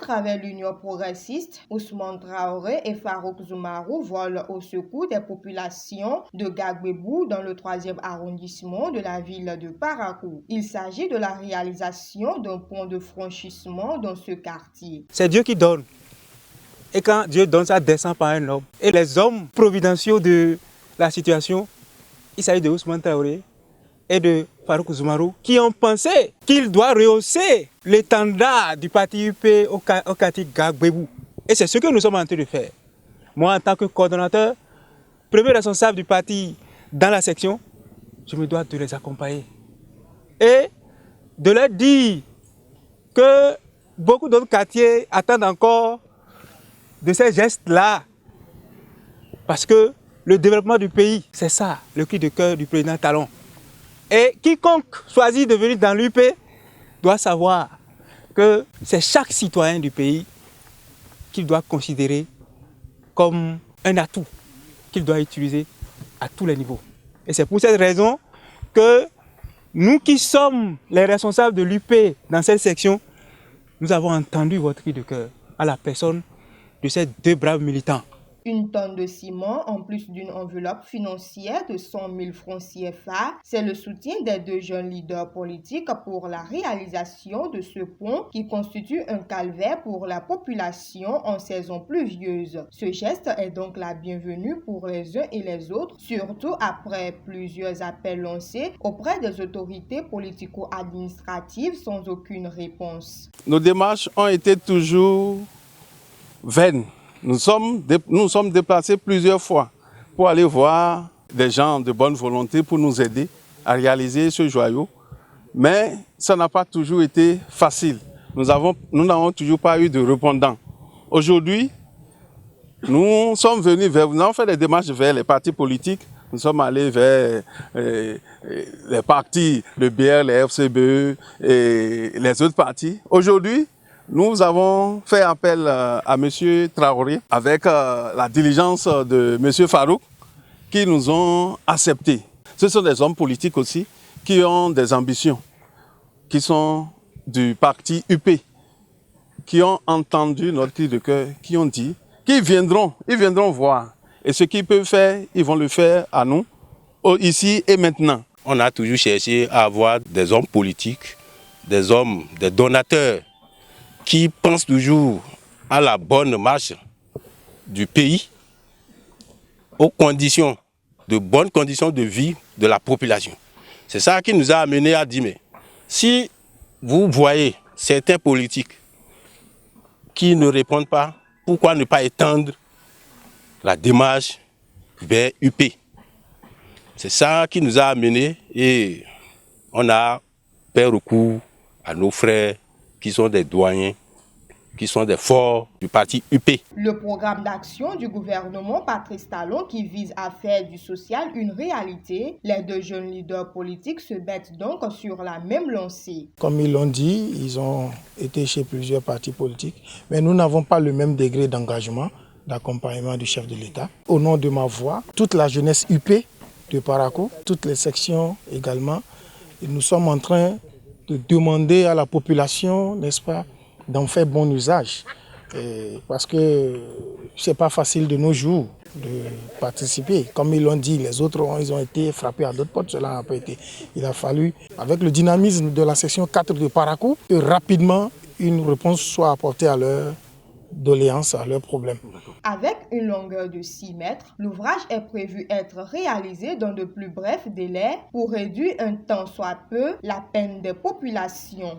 travers l'Union progressiste, Ousmane Traoré et Farouk Zoumarou volent au secours des populations de Gagbebou dans le 3e arrondissement de la ville de Parakou. Il s'agit de la réalisation d'un pont de franchissement dans ce quartier. C'est Dieu qui donne. Et quand Dieu donne, ça descend par un homme. Et les hommes providentiaux de la situation, il s'agit de Ousmane Traoré et de Farouk Zoumarou, qui ont pensé qu'il doit rehausser l'étendard du parti UP au quartier Gagbebou. Et c'est ce que nous sommes en train de faire. Moi, en tant que coordonnateur, premier responsable du parti dans la section, je me dois de les accompagner. Et de leur dire que beaucoup d'autres quartiers attendent encore de ces gestes-là. Parce que le développement du pays, c'est ça, le cri de cœur du président Talon. Et quiconque choisit de venir dans l'UP doit savoir que c'est chaque citoyen du pays qu'il doit considérer comme un atout qu'il doit utiliser à tous les niveaux. Et c'est pour cette raison que nous qui sommes les responsables de l'UP dans cette section, nous avons entendu votre cri de cœur à la personne de ces deux braves militants. Une tonne de ciment en plus d'une enveloppe financière de 100 000 francs CFA, c'est le soutien des deux jeunes leaders politiques pour la réalisation de ce pont qui constitue un calvaire pour la population en saison pluvieuse. Ce geste est donc la bienvenue pour les uns et les autres, surtout après plusieurs appels lancés auprès des autorités politico-administratives sans aucune réponse. Nos démarches ont été toujours vaines. Nous sommes déplacés plusieurs fois pour aller voir des gens de bonne volonté pour nous aider à réaliser ce joyau. Mais ça n'a pas toujours été facile. Nous n'avons toujours pas eu de répondant. Aujourd'hui, nous sommes venus nous avons fait des démarches vers les partis politiques. Nous sommes allés vers les partis, le BR, les FCBE et les autres partis. Aujourd'hui, nous avons fait appel à M. Traoré avec la diligence de M. Farouk qui nous ont acceptés. Ce sont des hommes politiques aussi qui ont des ambitions, qui sont du parti UP, qui ont entendu notre cri de cœur, qui ont dit qu'ils viendront voir. Et ce qu'ils peuvent faire, ils vont le faire à nous, ici et maintenant. On a toujours cherché à avoir des hommes politiques, des donateurs, qui pensent toujours à la bonne marche du pays, aux conditions, de bonnes conditions de vie de la population. C'est ça qui nous a amené à dire, mais si vous voyez certains politiques qui ne répondent pas, pourquoi ne pas étendre la démarche vers UP? C'est ça qui nous a amené et on a fait recours à nos frères qui sont des doyens, qui sont des forts du parti UP. Le programme d'action du gouvernement Patrice Talon qui vise à faire du social une réalité, les deux jeunes leaders politiques se mettent donc sur la même lancée. Comme ils l'ont dit, ils ont été chez plusieurs partis politiques, mais nous n'avons pas le même degré d'engagement, d'accompagnement du chef de l'État. Au nom de ma voix, toute la jeunesse UP de Parakou, toutes les sections également, nous sommes en train de demander à la population, n'est-ce pas, d'en faire bon usage. Parce que ce n'est pas facile de nos jours de participer. Comme ils l'ont dit, les autres ils ont été frappés à d'autres portes, cela n'a pas été. Il a fallu, avec le dynamisme de la section 4 de Parakou, que rapidement une réponse soit apportée à leur doléance, à leurs problèmes. Avec une longueur de 6 mètres, l'ouvrage est prévu être réalisé dans de plus brefs délais pour réduire un tant soit peu la peine des populations.